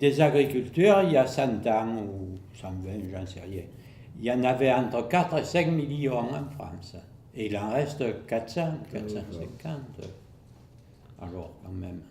Des agriculteurs, il y a 100 ans, ou 120, j'en sais rien, il y en avait entre 4 et 5 millions en France. Et il en reste 400, 450. Alors, quand même.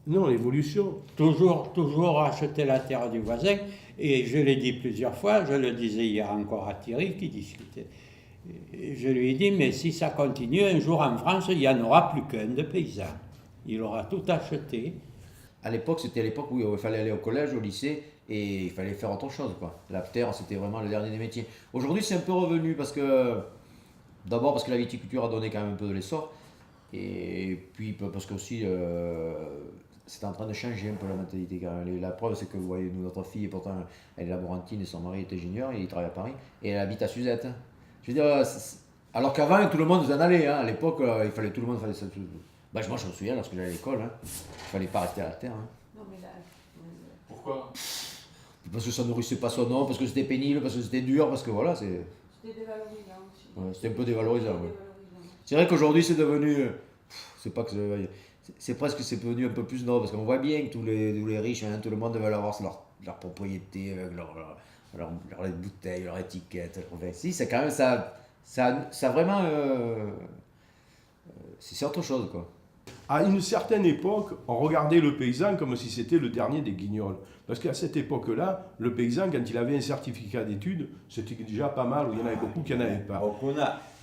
Non, l'évolution. Toujours acheter la terre du voisin. Et je l'ai dit plusieurs fois, je le disais hier encore à Thierry qui discutait. Je lui ai dit, mais si ça continue, un jour en France, il n'y en aura plus qu'un de paysan. Il aura tout acheté. À l'époque, c'était l'époque où il fallait aller au collège, au lycée, et il fallait faire autre chose, quoi. La terre, c'était vraiment le dernier des métiers. Aujourd'hui, c'est un peu revenu parce que, d'abord parce que la viticulture a donné quand même un peu de l'essor, et puis parce que aussi, c'est en train de changer un peu la mentalité. La preuve, c'est que vous voyez, notre fille, pourtant, elle est laborantine et son mari est ingénieur, et il travaille à Paris, et elle habite à Suzette. Je veux dire, alors qu'avant, tout le monde s'en allait, hein. À l'époque, il fallait tout le monde fallait ça. Bah, moi, je me souviens, lorsque j'allais à l'école, hein, il fallait pas rester à la terre. Hein. Non, mais là, Pourquoi? Parce que ça nourrissait pas son nom, parce que c'était pénible, parce que c'était dur, parce que voilà, c'était dévalorisant aussi. ouais, c'était un peu dévalorisant. Ouais. Dévalorisant. C'est vrai qu'aujourd'hui, c'est devenu. C'est pas que c'est presque c'est devenu un peu plus noble, parce qu'on voit bien que tous les riches, hein, tout le monde veut avoir leur propriété, avec leur bouteille, leur étiquette. Leur vin. Si, c'est quand même ça vraiment. C'est autre chose, quoi. À une certaine époque, on regardait le paysan comme si c'était le dernier des guignols. Parce qu'à cette époque-là, le paysan, quand il avait un certificat d'études, c'était déjà pas mal, ou il y en avait beaucoup qui n'en avaient pas.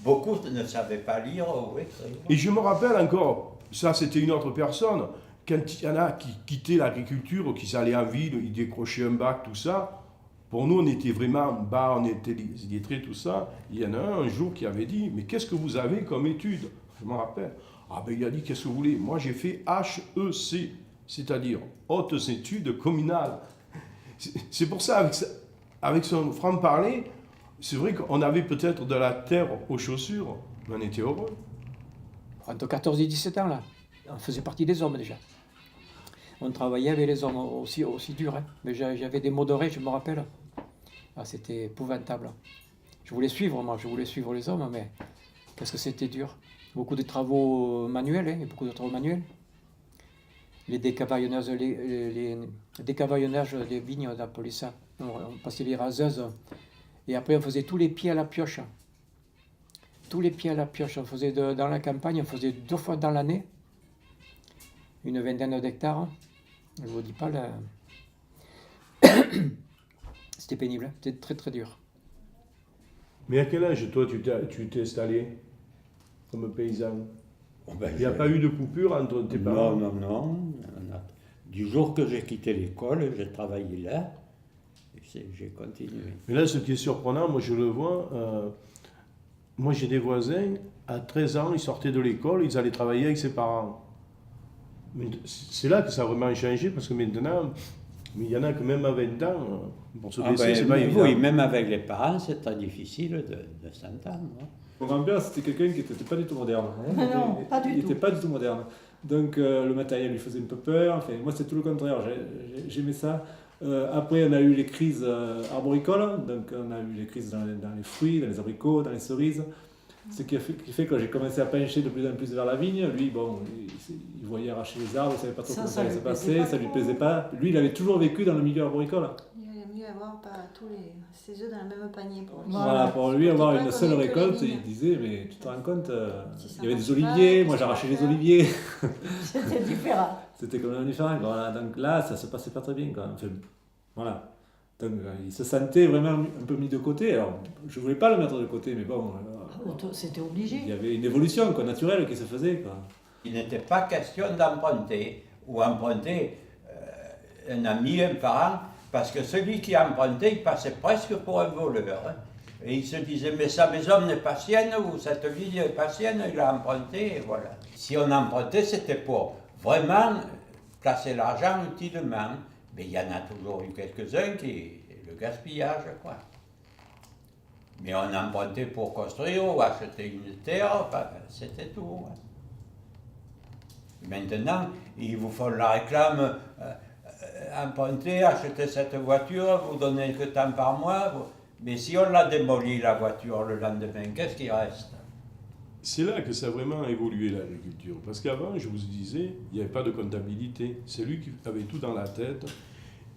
Beaucoup ne savaient pas lire ou écrire. Et je me rappelle encore, ça c'était une autre personne, quand il y en a qui quittaient l'agriculture, qui allaient en ville, ils décrochaient un bac, tout ça, pour nous on était vraiment bas, on était illettrés, tout ça. Il y en a un jour qui avait dit, mais qu'est-ce que vous avez comme études? Je me rappelle. Ah ben il a dit, qu'est-ce que vous voulez? Moi j'ai fait HEC, c'est-à-dire Hautes Études Communales. C'est pour ça, avec son franc-parler, c'est vrai qu'on avait peut-être de la terre aux chaussures, mais on était heureux. Entre 14 et 17 ans, là, on faisait partie des hommes déjà. On travaillait avec les hommes aussi dur. Hein. Mais j'avais des mots d'oreille, je me rappelle. Ah, c'était épouvantable. Je voulais suivre, moi, je voulais suivre les hommes, mais qu'est-ce que c'était dur. Beaucoup de travaux manuels, hein, beaucoup de travaux manuels. Les décavaillonnages, les décavaillonnages des vignes, on appelait ça. On passait les raseuses. Et après, on faisait tous les pieds à la pioche. Tous les pieds à la pioche. On faisait dans la campagne, on faisait 2 fois dans l'année. Une vingtaine d'hectares. Je ne vous dis pas, là. C'était pénible, c'était très très dur. Mais à quel âge, toi, tu t'es installé comme paysan? Oh ben, Il n'y a pas eu de coupure entre tes parents? Non. Du jour que j'ai quitté l'école, j'ai travaillé là, et j'ai continué. Mais là, ce qui est surprenant, moi je le vois, moi j'ai des voisins, à 13 ans, ils sortaient de l'école, ils allaient travailler avec ses parents. Mais c'est là que ça a vraiment changé, parce que maintenant, mais il y en a que même à 20 ans, pour se baisser, c'est pas évident. Oui, même avec les parents, c'est très difficile de s'entendre. Mon grand-père, c'était quelqu'un qui n'était pas du tout moderne. Non, pas du Il tout. n'était pas du tout moderne. Donc le matériel lui faisait un peu peur. Enfin, moi, c'était tout le contraire. J'aimais ça. Après, on a eu les crises arboricoles. Donc, on a eu les crises dans les fruits, dans les abricots, dans les cerises. Ce qui fait que j'ai commencé à pencher de plus en plus vers la vigne. Lui, bon, il voyait arracher les arbres, il ne savait pas trop comment ça allait se passer, ça ne lui plaisait pas. Lui, il avait toujours vécu dans le milieu arboricole. Il valait mieux avoir pas tous ses œufs dans le même panier pour lui. Voilà, pour lui, avoir C'était une pas seule comme que les récolte, vignes. il disait, mais tu te rends compte, Si ça il y avait des marche oliviers, pas, moi qu'est-ce j'arrachais qu'on les va faire oliviers. C'était différent. C'était quand même différent. Voilà. Donc là, ça se passait pas très bien. Quoi. Enfin, voilà. Donc il se sentait vraiment un peu mis de côté. Alors, je voulais pas le mettre de côté, mais bon, C'était il obligé. y avait une évolution quoi, naturelle qui se faisait. Quoi. Il n'était pas question d'emprunter ou emprunter un ami, un parent, parce que celui qui empruntait, il passait presque pour un voleur. Hein. Et il se disait, mais sa maison n'est pas sienne, ou cette ville n'est pas sienne, il a emprunté, et voilà. Si on empruntait, c'était pour vraiment placer l'argent utilement. Mais il y en a toujours eu quelques-uns qui, le gaspillage, quoi. Mais on empruntait pour construire ou acheter une terre, enfin, c'était tout. Hein. Maintenant, ils vous font la réclame, emprunter, acheter cette voiture, vous donnez que tant par mois. Mais si on l'a démolie, la voiture, le lendemain, qu'est-ce qui reste? c'est là que ça a vraiment évolué l'agriculture. Parce qu'avant, je vous disais, il n'y avait pas de comptabilité. C'est lui qui avait tout dans la tête.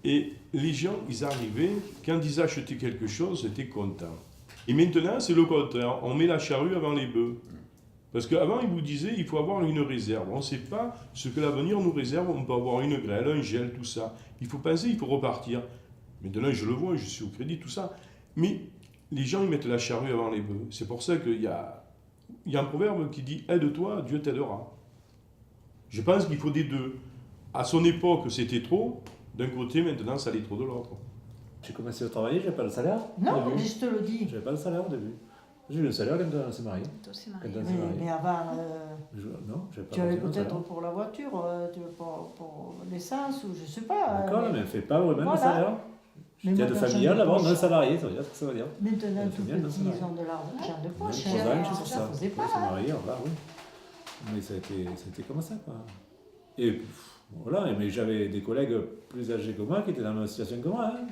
Et les gens, ils arrivaient, quand ils achetaient quelque chose, ils étaient contents. Et maintenant, c'est le contraire. On met la charrue avant les bœufs. Parce qu'avant, ils vous disaient, il faut avoir une réserve. On ne sait pas ce que l'avenir nous réserve. On peut avoir une grêle, un gel, tout ça. Il faut penser, il faut repartir. Maintenant, je le vois, je suis au crédit, tout ça. Mais les gens, ils mettent la charrue avant les bœufs. C'est pour ça qu'il y a un proverbe qui dit « Aide-toi, Dieu t'aidera ». Je pense qu'il faut des deux. À son époque, c'était trop. D'un côté, maintenant, ça l'est trop de l'autre. J'ai commencé à travailler, j'avais pas le salaire. Non, au mais début. je te le dis. J'avais pas le salaire au début. J'ai eu le salaire quand on s'est marié. Toi, c'est Quand marié. on s'est Oui, marié. mais avant, Non, j'avais pas tu avais reçu le peut-être salaire. pour la voiture, pour l'essence, ou je sais pas. D'accord, mais on ne fait pas vraiment Voilà. le salaire. Mais J'étais de maintenant, familial j'en ai avant, poche. non salarié, ça veut dire ce que ça veut dire. Maintenant, Elle tout fait bien, non, petit, ça va. ils ont de l'argent de poche. 3 ans, c'est pour Ça ça. faisait On s'est pas. marié, voilà, oui. Mais ça a été comme ça, quoi. Et voilà, mais j'avais des collègues plus âgés que moi qui étaient dans la même situation que moi, hein,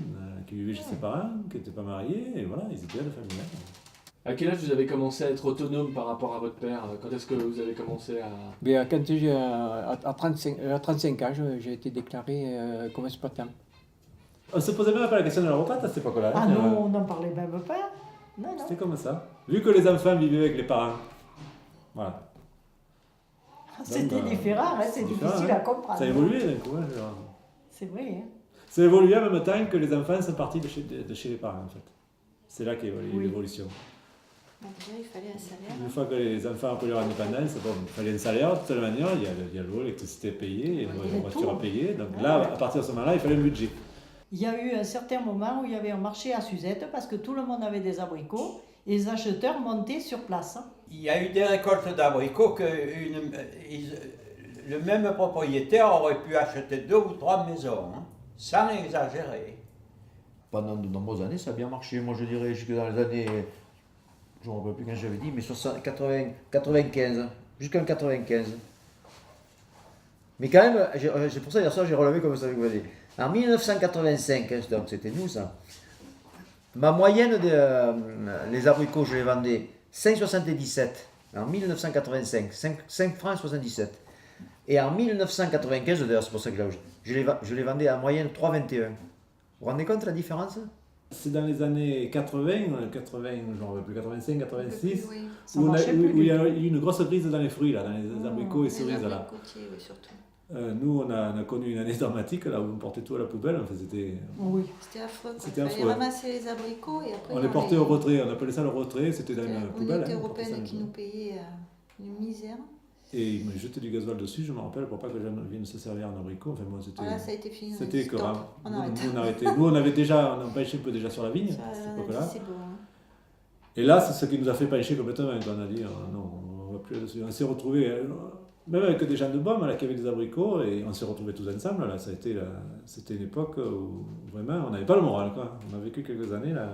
qui vivaient chez ses parents, qui n'étaient pas mariés, et voilà, ils étaient de familial. À quel âge vous avez commencé à être autonome par rapport à votre père? Quand est-ce que vous avez commencé à... Mais quand j'ai à 35 ans, j'ai été déclaré comme exploitant. On se posait même pas la question de la retraite à cette époque-là. Ah hein. non, on n'en parlait même pas. Non, non. C'était comme ça. Vu que les enfants vivaient avec les parents. Voilà. C'était Donc, différent, hein, c'est différent, difficile hein. à comprendre. Ça a évolué d'un coup. Hein, C'est vrai. Hein. ça a évolué en même temps que les enfants sont partis de chez les parents, en fait. C'est là qu'il y a eu Oui. l'évolution. Donc, déjà, il fallait un salaire. Une fois que les enfants ont pris leur indépendance, bon, il fallait un salaire, de toute manière, il y a l'eau, l'électricité payée, Ouais, il y la avait voiture tout. à payer. Donc Ouais, là, ouais. à partir de ce moment-là, il fallait un budget. Il y a eu un certain moment où il y avait un marché à Suzette parce que tout le monde avait des abricots et les acheteurs montaient sur place. Hein. Il y a eu des récoltes d'abricots que le même propriétaire aurait pu acheter 2 ou 3 maisons, hein, sans exagérer. Pendant de nombreuses années, ça a bien marché. Moi, je dirais jusque dans les années, je ne me rappelle plus quand j'avais dit, mais 95, jusqu'en 95. Mais quand même, c'est pour ça hier soir, j'ai relevé comme ça. En 1985, hein, donc c'était nous ça, ma moyenne les abricots, je les vendais 5,77 en 1985, 5 francs 77. Et en 1995, d'ailleurs c'est pour ça que là, je les vendais en moyenne 3,21. Vous vous rendez compte la différence? C'est dans les années 80, je ne me rappelle plus, 85, 86, Oui, ça où, marchait plus. où il y a eu une grosse crise dans les fruits, là, dans les abricots et Les cerises. Là. abricotiers, oui, surtout. Nous, on a connu une année dramatique, là, où on portait tout à la poubelle. Enfin, Oui. C'était affreux. Quoi. C'était Il fallait affreux. ramasser les abricots et après on les portait au retrait, on appelait ça le retrait, c'était dans C'était une la poubelle. communauté hein, on portait ça européenne dans qui une- nous payait une misère. Et ils me jetaient du gasoil dessus, je me rappelle, pour pas que les gens viennent se servir en abricot. Enfin, moi, c'était. Voilà, ça a été fini. C'était Stop, écœurant. on Nous, arrête. on arrêtait. Nous, on avait déjà, on pêchait un peu déjà sur la vigne, Ça, à cette on a dit, époque-là. c'est beau. Hein. Et là, c'est ce qui nous a fait pencher complètement. On a dit, non, on va plus là-dessus. On s'est retrouvés, même avec des gens de Baume, là, qui avaient des abricots, et on s'est retrouvés tous ensemble. Là, c'était une époque où vraiment, on n'avait pas le moral, quoi. On a vécu quelques années, là.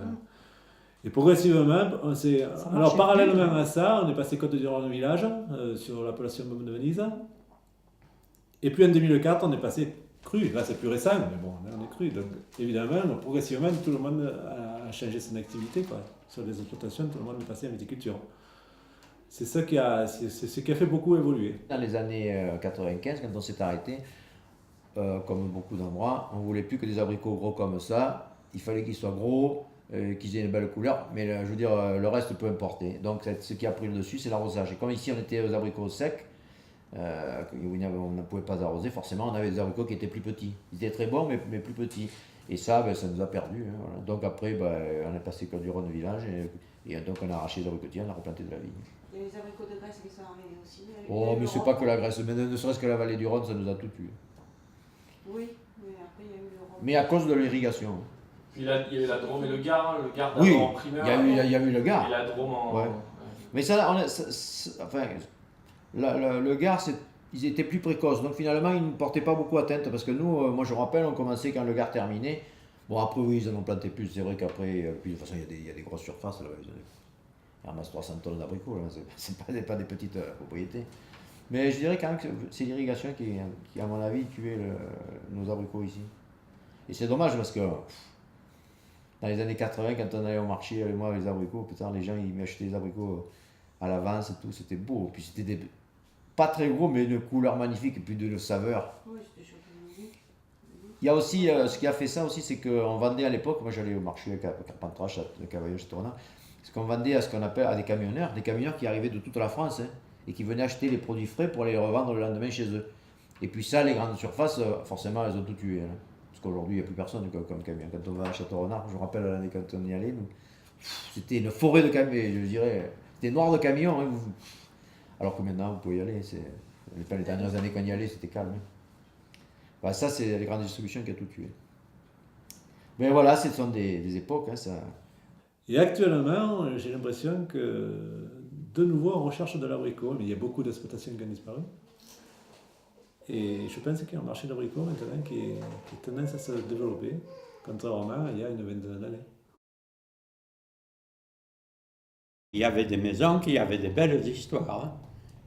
Et progressivement, on s'est. Ça Alors, marchait parallèlement plus. à ça, on est passé Côte-du-Rhône village, sur l'appellation Baume de Venise. Et puis en 2004, on est passé cru. Là, c'est plus récent, mais bon, là, on est cru. Donc, évidemment, progressivement, tout le monde a changé son activité, quoi. Sur les exploitations, tout le monde est passé à la viticulture. C'est ça c'est ce qui a fait beaucoup évoluer. Dans les années 95, quand on s'est arrêté, comme beaucoup d'endroits, on ne voulait plus que des abricots gros comme ça. Il fallait qu'ils soient gros, qu'ils aient une belle couleur, mais je veux dire, le reste peu importer. Donc ce qui a pris le dessus, c'est l'arrosage. Et comme ici on était aux abricots secs, où on ne pouvait pas arroser, forcément on avait des abricots qui étaient plus petits. Ils étaient très bons, mais plus petits. Et ça, ça nous a perdu. Hein, voilà. Donc après, on est passé Côte-du-Rhône village, et donc on a arraché les abricotiers, on a replanté de la vigne. Il y a les abricots de Grèce qui sont arrivés aussi. Oh, mais c'est pas que la Grèce, mais ne serait-ce que la vallée du Rhône, ça nous a tout tué. Oui, mais après il y a eu l'Europe. Mais à cause de l'irrigation. Puis là, il y a eu la Drôme et le Gard d'abord Oui, en primaire. il y a eu le Et Gard. la Drôme en... Ouais. Mais ça, enfin, le Gard, ils étaient plus précoces. Donc finalement, ils ne portaient pas beaucoup atteinte. Parce que nous, moi je me rappelle, on commençait quand le Gard terminait. Bon, après, oui, ils en ont planté plus. C'est vrai qu'après, puis de toute façon, il y a des grosses surfaces. Là, ils ramassent 300 tonnes d'abricots. C'est pas des petites propriétés. Mais je dirais quand même que c'est l'irrigation qui, à mon avis, tuait nos abricots ici. Et c'est dommage parce que dans les années 80, quand on allait au marché, moi, les abricots, putain, les gens ils m'achetaient des abricots à l'avance et tout, c'était beau. Puis c'était pas très gros, mais une couleur magnifique et puis de saveur. Oui, c'était surtout. Il y a aussi, ce qui a fait ça aussi, c'est qu'on vendait à l'époque, moi j'allais au marché à Carpentras, de Cavaillon-Châteaurenard, ce qu'on vendait à ce qu'on appelle à des camionneurs qui arrivaient de toute la France, hein, et qui venaient acheter les produits frais pour les revendre le lendemain chez eux. Et puis ça, les grandes surfaces, forcément, elles ont tout tué. Hein, parce qu'aujourd'hui, il n'y a plus personne comme camion. Quand on va à Châteaurenard, je me rappelle l'année quand on y allait, c'était une forêt de camions, je dirais. C'était noir de camions. Hein, alors que maintenant, vous pouvez y aller. Les dernières années qu'on y allait, c'était calme. Hein. Bah, ça, c'est les grandes distributions qui ont tout tué. Mais voilà, ce sont des époques. Hein, ça... Et actuellement, j'ai l'impression que de nouveau on recherche de l'abricot, mais il y a beaucoup d'exploitations qui ont disparu. Et je pense qu'il y a un marché d'abricot maintenant qui tendance à se développer, contrairement à il y a une vingtaine d'années. Il y avait des maisons qui avaient des belles histoires. Hein.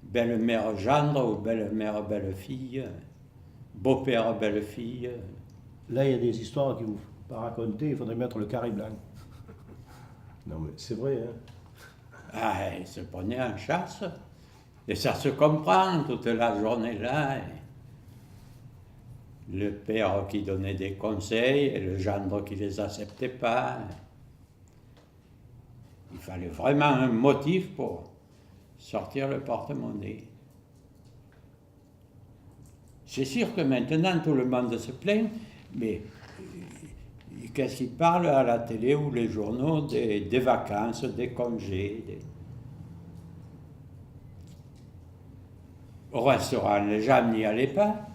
Belle-mère gendre ou belle-mère belle-fille, beau-père belle-fille. Là, il y a des histoires qu'il ne faut pas raconter, il faudrait mettre le carré blanc. Non, mais c'est vrai, hein. Ah, ils se prenaient en chasse. Et ça se comprend toute la journée là. Le père qui donnait des conseils et le gendre qui ne les acceptait pas. Il fallait vraiment un motif pour sortir le porte-monnaie. C'est sûr que maintenant tout le monde se plaint, mais qu'est-ce qu'ils parlent à la télé ou les journaux des vacances, des congés. Au restaurant, les gens n'y allaient pas,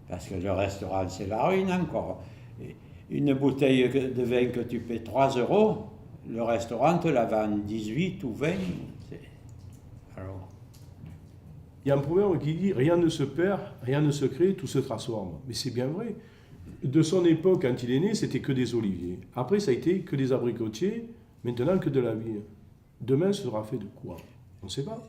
parce que le restaurant c'est la ruine encore. Une bouteille de vin que tu paies 3 €, le restaurant te la vend 18 ou 20. Alors... Il y a un proverbe qui dit « rien ne se perd, rien ne se crée, tout se transforme ». Mais c'est bien vrai. De son époque, quand il est né, c'était que des oliviers. Après, ça a été que des abricotiers, maintenant que de la vigne. Demain, ce sera fait de quoi? On ne sait pas.